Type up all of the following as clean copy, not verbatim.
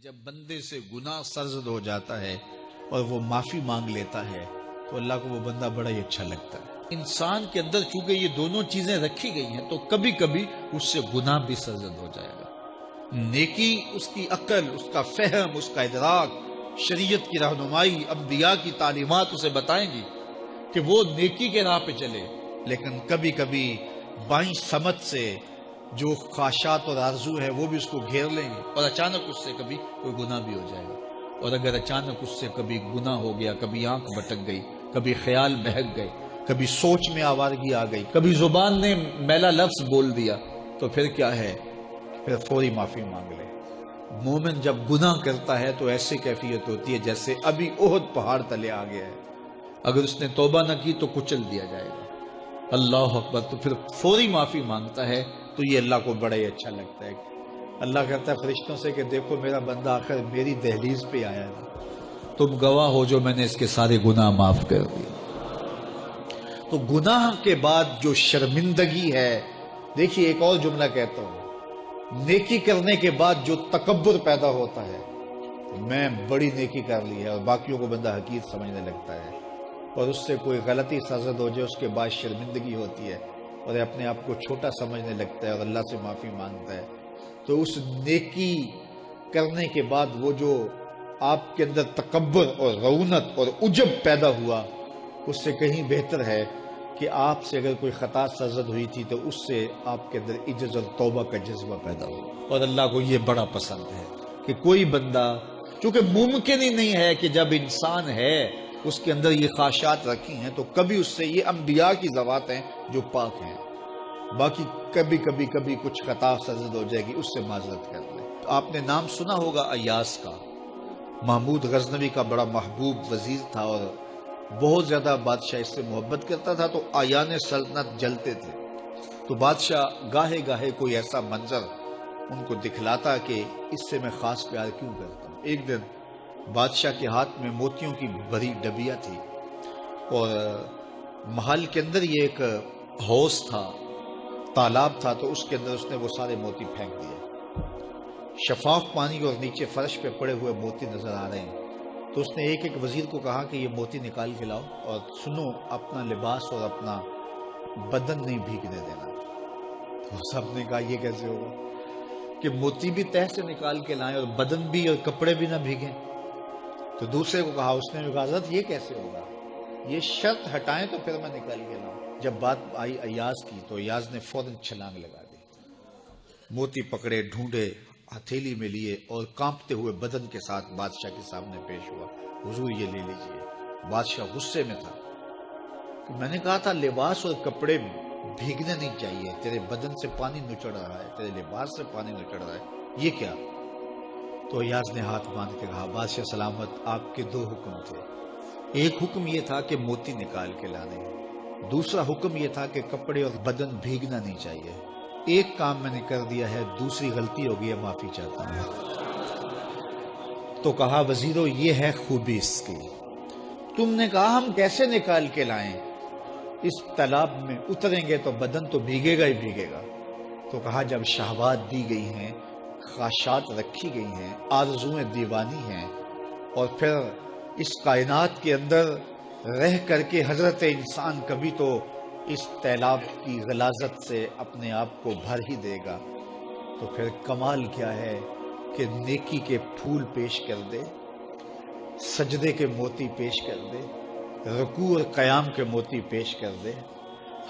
جب بندے سے گناہ سرزد ہو جاتا ہے اور وہ معافی مانگ لیتا ہے تو اللہ کو وہ بندہ بڑا ہی اچھا لگتا ہے۔ انسان کے اندر چونکہ یہ دونوں چیزیں رکھی گئی ہیں تو کبھی کبھی اس سے گناہ بھی سرزد ہو جائے گا۔ نیکی اس کی عقل، اس کا فہم، اس کا ادراک، شریعت کی رہنمائی، انبیاء کی تعلیمات اسے بتائیں گی کہ وہ نیکی کے راہ پہ چلے، لیکن کبھی کبھی بائیں سمت سے جو خواہشات اور آرزو ہے وہ بھی اس کو گھیر لیں گے اور اچانک اس سے کبھی کوئی گناہ بھی ہو جائے گا۔ اور اگر اچانک اس سے کبھی گناہ ہو گیا، کبھی آنکھ بھٹک گئی، کبھی خیال بہک گئے، کبھی سوچ میں آوارگی آ گئی، کبھی زبان نے میلا لفظ بول دیا، تو پھر کیا ہے؟ پھر فوری معافی مانگ لے۔ مومن جب گناہ کرتا ہے تو ایسی کیفیت ہوتی ہے جیسے ابھی احد پہاڑ تلے آ گیا ہے، اگر اس نے توبہ نہ کی تو کچل دیا جائے گا۔ اللہ اکبر، تو پھر فوری معافی مانگتا ہے تو یہ اللہ کو بڑا ہی اچھا لگتا ہے۔ اللہ کہتا ہے فرشتوں سے کہ دیکھو میرا بندہ آخر میری دہلیز پہ آیا ہے، تم گواہ ہو جو میں نے اس کے سارے گناہ معاف کر دیے۔ تو گناہ کے بعد جو شرمندگی ہے، دیکھیے ایک اور جملہ کہتا ہوں، نیکی کرنے کے بعد جو تکبر پیدا ہوتا ہے، میں بڑی نیکی کر لی ہے، اور باقیوں کو بندہ حقیر سمجھنے لگتا ہے، اور اس سے کوئی غلطی سرزد ہو جائے اس کے بعد شرمندگی ہوتی ہے اور اپنے آپ کو چھوٹا سمجھنے لگتا ہے اور اللہ سے معافی مانگتا ہے، تو اس نیکی کرنے کے بعد وہ جو آپ کے اندر تکبر اور رعونت اور عجب پیدا ہوا، اس سے کہیں بہتر ہے کہ آپ سے اگر کوئی خطا سرزد ہوئی تھی تو اس سے آپ کے اندر عجز اور توبہ کا جذبہ پیدا ہو۔ اور اللہ کو یہ بڑا پسند ہے کہ کوئی بندہ، چونکہ ممکن ہی نہیں ہے کہ جب انسان ہے اس کے اندر یہ خواہشات رکھی ہیں تو کبھی اس سے، یہ انبیاء کی ذوات ہیں جو پاک ہیں، باقی کبھی کچھ خطا سرزد ہو جائے گی، اس سے معذرت کر لیں۔ آپ نے نام سنا ہوگا ایاس کا، محمود غزنوی کا بڑا محبوب وزیر تھا اور بہت زیادہ بادشاہ اس سے محبت کرتا تھا، تو آیان سلطنت جلتے تھے، تو بادشاہ گاہے گاہے کوئی ایسا منظر ان کو دکھلاتا کہ اس سے میں خاص پیار کیوں کرتا ہوں۔ ایک دن بادشاہ کے ہاتھ میں موتیوں کی بڑی ڈبیا تھی اور محل کے اندر یہ ایک حوض تھا، تالاب تھا، تو اس کے اندر اس نے وہ سارے موتی پھینک دیے۔ شفاف پانی اور نیچے فرش پہ پڑے ہوئے موتی نظر آ رہے ہیں، تو اس نے ایک ایک وزیر کو کہا کہ یہ موتی نکال کے لاؤ، اور سنو اپنا لباس اور اپنا بدن نہیں بھیگنے دینا۔ تو سب نے کہا یہ کیسے ہوگا کہ موتی بھی تہ سے نکال کے لائیں اور بدن بھی اور کپڑے بھی نہ بھیگیں؟ تو دوسرے کو کہا، اس نے کہا حضرت یہ کیسے ہوگا، یہ شرط ہٹائیں تو پھر میں نکال کے لاؤں۔ جب بات آئی ایاز کی تو ایاز نے فوراً چھلانگ لگا دی، موتی پکڑے، ڈھونڈے، ہتھیلی میں لیے اور کانپتے ہوئے بدن کے ساتھ بادشاہ کے سامنے پیش ہوا، حضور یہ لے لیجئے۔ بادشاہ غصے میں تھا کہ میں نے کہا تھا لباس اور کپڑے بھیگنے نہیں چاہیے، تیرے بدن سے پانی نچڑ رہا ہے، تیرے لباس سے پانی نچڑ رہا ہے، یہ کیا؟ تو ایاز نے ہاتھ باندھ کے کہا، بادشاہ سلامت، آپ کے دو حکم تھے، ایک حکم یہ تھا کہ موتی نکال کے لانے، دوسرا حکم یہ تھا کہ کپڑے اور بدن بھیگنا نہیں چاہیے۔ ایک کام میں نے کر دیا ہے، دوسری غلطی ہو گئی ہے، معافی چاہتا ہوں۔ تو کہا وزیرو یہ ہے خوبی اس کی، تم نے کہا ہم کیسے نکال کے لائیں، اس تالاب میں اتریں گے تو بدن تو بھیگے گا ہی بھیگے گا۔ تو کہا جب شہوات دی گئی ہیں، خواہشات رکھی گئی ہیں، آرزویں دیوانی ہیں، اور پھر اس کائنات کے اندر رہ کر کے حضرت انسان کبھی تو اس تالاب کی غلاظت سے اپنے آپ کو بھر ہی دے گا، تو پھر کمال کیا ہے کہ نیکی کے پھول پیش کر دے، سجدے کے موتی پیش کر دے، رکوع اور قیام کے موتی پیش کر دے،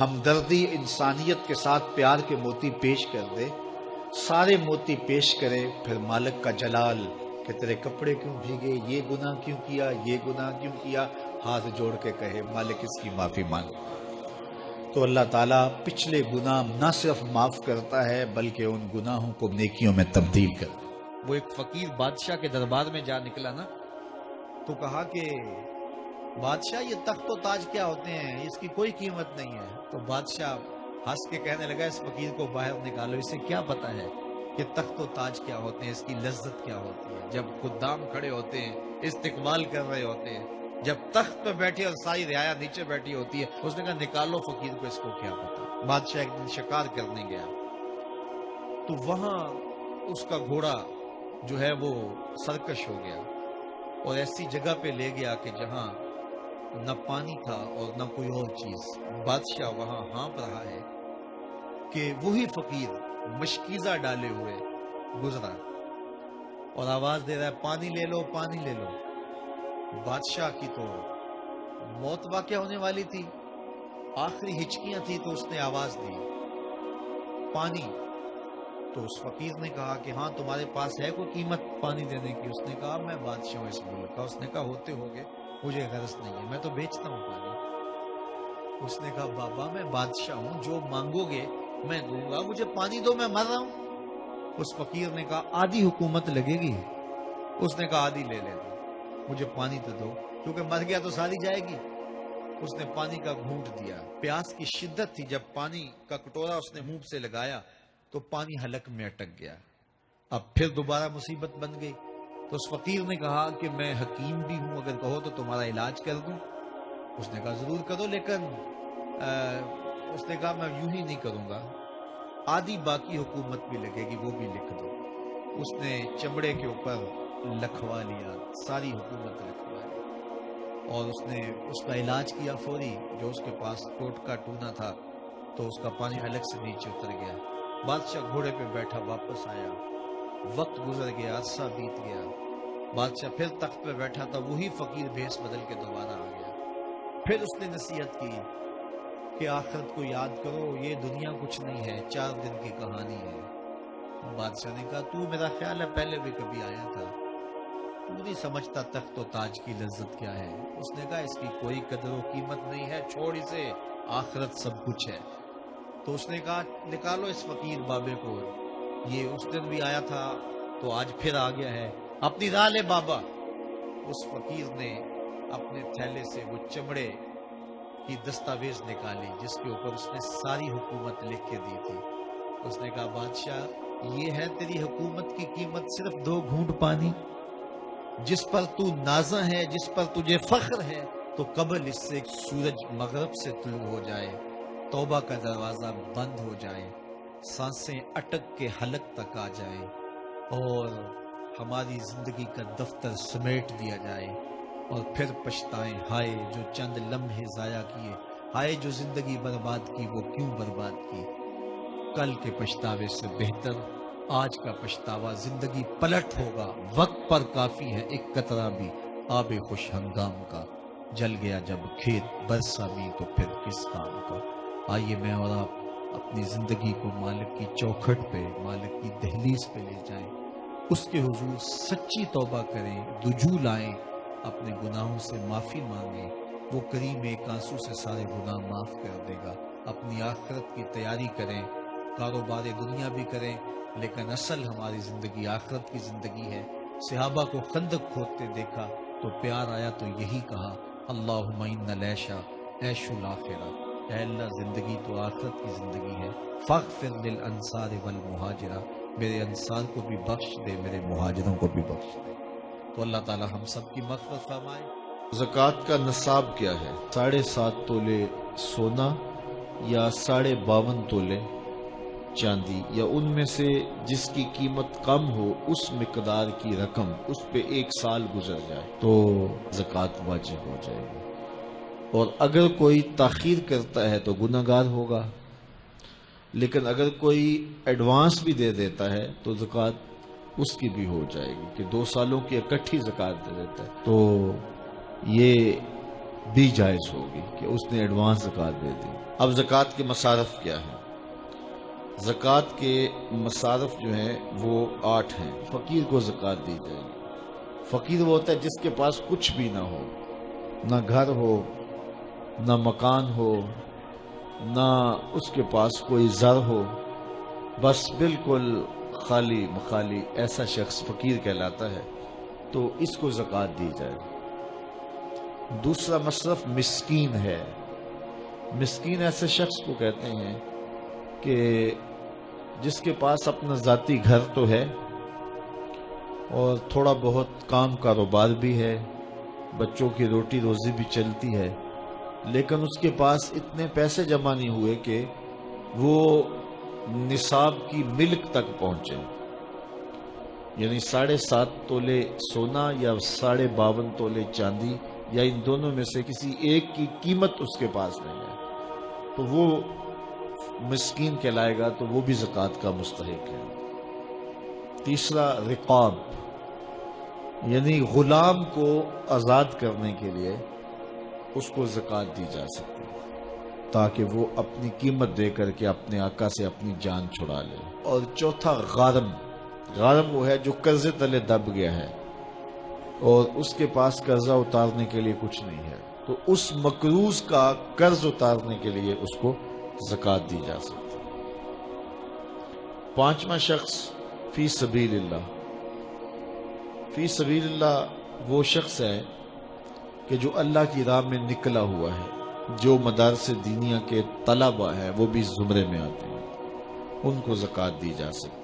ہمدردی انسانیت کے ساتھ پیار کے موتی پیش کر دے، سارے موتی پیش کرے، پھر مالک کا جلال کہ تیرے کپڑے کیوں بھیگے، یہ گناہ کیوں کیا، یہ گناہ کیوں کیا، ہاتھ جوڑ کے کہے مالک اس کی معافی مانگ، تو اللہ تعالیٰ پچھلے گناہ نہ صرف معاف کرتا ہے بلکہ ان گناہوں کو نیکیوں میں تبدیل کرتا ہے۔ وہ ایک فقیر بادشاہ کے دربار میں جا نکلا نا، تو کہا کہ بادشاہ یہ تخت و تاج کیا ہوتے ہیں، اس کی کوئی قیمت نہیں ہے۔ تو بادشاہ ہنس کے کہنے لگا اس فقیر کو باہر نکالو، اسے کیا پتا ہے کہ تخت و تاج کیا ہوتے ہیں، اس کی لذت کیا ہوتی ہے، جب خدام کھڑے ہوتے ہیں، استقبال کر رہے ہوتے ہیں، جب تخت پہ بیٹھے اور ساری رعایا نیچے بیٹھی ہوتی ہے۔ اس نے کہا نکالو فقیر کو، اس کو کیا پتا۔ بادشاہ ایک دن شکار کرنے گیا تو وہاں اس کا گھوڑا جو ہے وہ سرکش ہو گیا اور ایسی جگہ پہ لے گیا کہ جہاں نہ پانی تھا اور نہ کوئی اور چیز. بادشاہ وہاں ہانپ رہا ہے کہ وہی فقیر مشکیزہ ڈالے ہوئے گزرا اور آواز دے رہا ہے پانی لے لو پانی لے لو. بادشاہ کی تو موت واقع ہونے والی تھی, آخری ہچکیاں تھی تو اس نے آواز دی پانی. تو اس فقیر نے کہا کہ ہاں تمہارے پاس ہے کوئی قیمت پانی دینے کی؟ اس نے کہا میں بادشاہ ہوں اس ملک کا. اس نے کہا ہوتے ہوگے, مجھے غرض نہیں ہے, میں تو بیچتا ہوں پانی. اس نے کہا بابا میں بادشاہ ہوں, جو مانگو گے میں دوں گا, مجھے پانی دو, میں مر رہا ہوں. اس فقیر نے کہا آدھی حکومت لگے گی. اس نے کہا آدھی لے لینا, مجھے پانی تو دو, کیونکہ مر گیا تو ساری جائے گی. اس نے پانی کا گھونٹ دیا, پیاس کی شدت تھی, جب پانی کا کٹورا اس نے منہ سے لگایا تو پانی حلق میں اٹک گیا. اب پھر دوبارہ مصیبت بن گئی. تو اس فقیر نے کہا کہ میں حکیم بھی ہوں, اگر کہو تو تمہارا علاج کر دوں. اس نے کہا ضرور کرو, لیکن اس نے کہا میں یوں ہی نہیں کروں گا, آدھی باقی حکومت بھی لگے گی, وہ بھی لکھ دو. اس نے چمڑے کے اوپر لکھوا لیا, ساری حکومت لکھوا لی, اور اس نے اس کا علاج کیا فوری. جو اس کے پاس ٹوٹکا ٹونا تھا تو اس کا پانی حلق سے نیچے اتر گیا. بادشاہ گھوڑے پہ بیٹھا واپس آیا, وقت گزر گیا, عرصہ بیت گیا. بادشاہ پھر تخت پہ بیٹھا تھا, وہی فقیر بھیس بدل کے دوبارہ آ گیا. پھر اس نے نصیحت کی کہ آخرت کو یاد کرو, یہ دنیا کچھ نہیں ہے, 4 دن کی کہانی ہے. بادشاہ نے کہا تو میرا خیال ہے پہلے بھی کبھی آیا تھا, تو نہیں سمجھتا تخت و تاج کی لذت کیا ہے. اس نے کہا اس کی کوئی قدر و قیمت نہیں ہے, چھوڑ اسے, آخرت سب کچھ ہے. تو اس نے کہا نکالو اس فقیر بابے کو, یہ اس دن بھی آیا تھا تو آج پھر آ گیا ہے, اپنی راہ لے بابا. اس فقیر نے اپنے تھیلے سے وہ چمڑے کی دستاویز نکالی جس کے اوپر اس نے ساری حکومت لکھ کے دی تھی. اس نے کہا بادشاہ یہ ہے تیری حکومت کی قیمت, صرف 2 گھونٹ پانی, جس پر تو نازاں ہے, جس پر تجھے فخر ہے, تو قبل اس سے سورج مغرب سے طلوع ہو جائے, توبہ کا دروازہ بند ہو جائے, سانسیں اٹک کے حلق تک آ جائیں, اور ہماری زندگی کا دفتر سمیٹ دیا جائے, اور پھر پچھتائیں ہائے جو چند لمحے ضائع کیے, ہائے جو زندگی برباد کی وہ کیوں برباد کی. کل کے پچھتاوے سے بہتر آج کا پچھتاوا, زندگی پلٹ ہوگا, وقت پر کافی ہے ایک قطرہ بھی آب خوش ہنگام کا, جل گیا جب کھیت برسا بھی تو پھر کس کام کا. آئیے میں اور آپ اپنی زندگی کو مالک کی چوکھٹ پہ, مالک کی دہلیز پہ لے جائیں, اس کے حضور سچی توبہ کریں, رجوع لائیں, اپنے گناہوں سے معافی مانگیں. وہ کریم ایک آنسو سے سارے گناہ معاف کر دے گا. اپنی آخرت کی تیاری کریں, کاروبار دنیا بھی کریں, لیکن اصل ہماری زندگی آخرت کی زندگی ہے. صحابہ کو خندق کھودتے دیکھا تو پیار آیا تو یہی کہا اللہم ان العیش عیش الاخرہ, اے اللہ زندگی تو آخرت کی زندگی ہے. فاغفر للانصار والمہاجرہ, میرے انصار کو بھی بخش دے, میرے مہاجروں کو بھی بخش دے. تو اللہ تعالی ہم سب کی مغفرت فرمائے. زکوٰۃ کا نصاب کیا ہے؟ 7.5 تولے سونا یا 52.5 تولے چاندی, یا ان میں سے جس کی قیمت کم ہو اس مقدار کی رقم, اس پہ 1 سال گزر جائے تو زکوٰۃ واجب ہو جائے گی. اور اگر کوئی تاخیر کرتا ہے تو گنہگار ہوگا, لیکن اگر کوئی ایڈوانس بھی دے دیتا ہے تو زکوٰۃ اس کی بھی ہو جائے گی, کہ 2 سالوں کی اکٹھی زکوٰۃ دے دیتا ہے تو یہ بھی جائز ہوگی کہ اس نے ایڈوانس زکوٰۃ دے دی. اب زکوٰۃ کے مصارف کیا ہیں؟ زکوٰۃ کے مصارف جو ہیں وہ 8 ہیں. فقیر کو زکوٰۃ دی جائے گی. فقیر وہ ہوتا ہے جس کے پاس کچھ بھی نہ ہو, نہ گھر ہو, نہ مکان ہو, نہ اس کے پاس کوئی زر ہو, بس بالکل خالی مخالی, ایسا شخص فقیر کہلاتا ہے, تو اس کو زکوٰۃ دی جائے. دوسرا مصرف مسکین ہے. مسکین ایسے شخص کو کہتے ہیں کہ جس کے پاس اپنا ذاتی گھر تو ہے اور تھوڑا بہت کام کاروبار بھی ہے, بچوں کی روٹی روزی بھی چلتی ہے, لیکن اس کے پاس اتنے پیسے جمع نہیں ہوئے کہ وہ نصاب کی ملک تک پہنچے. یعنی 7.5 تولے سونا یا 52.5 تولے چاندی یا ان دونوں میں سے کسی ایک کی قیمت اس کے پاس نہیں ہے تو وہ مسکین کہلائے گا، تو وہ بھی زکوٰۃ کا مستحق ہے۔ تیسرا رقاب، یعنی غلام کو آزاد کرنے کے لیے اس کو زکوٰۃ دی جا سکتی ہے تاکہ وہ اپنی قیمت دے کر کے اپنے آقا سے اپنی جان چھڑا لے۔ اور چوتھا غارم، غارم وہ ہے جو قرضے تلے دب گیا ہے اور اس کے پاس قرضہ اتارنے کے لیے کچھ نہیں ہے، تو اس مقروض کا قرض اتارنے کے لیے اس کو زکوٰۃ دی جا سکتی ہے۔ پانچواں شخص فی سبیل اللہ، فی سبیل اللہ وہ شخص ہے کہ جو اللہ کی راہ میں نکلا ہوا ہے، جو مدارس دینیہ کے طلبہ ہے وہ بھی زمرے میں آتے ہیں، ان کو زکوٰۃ دی جا سکتی ہے۔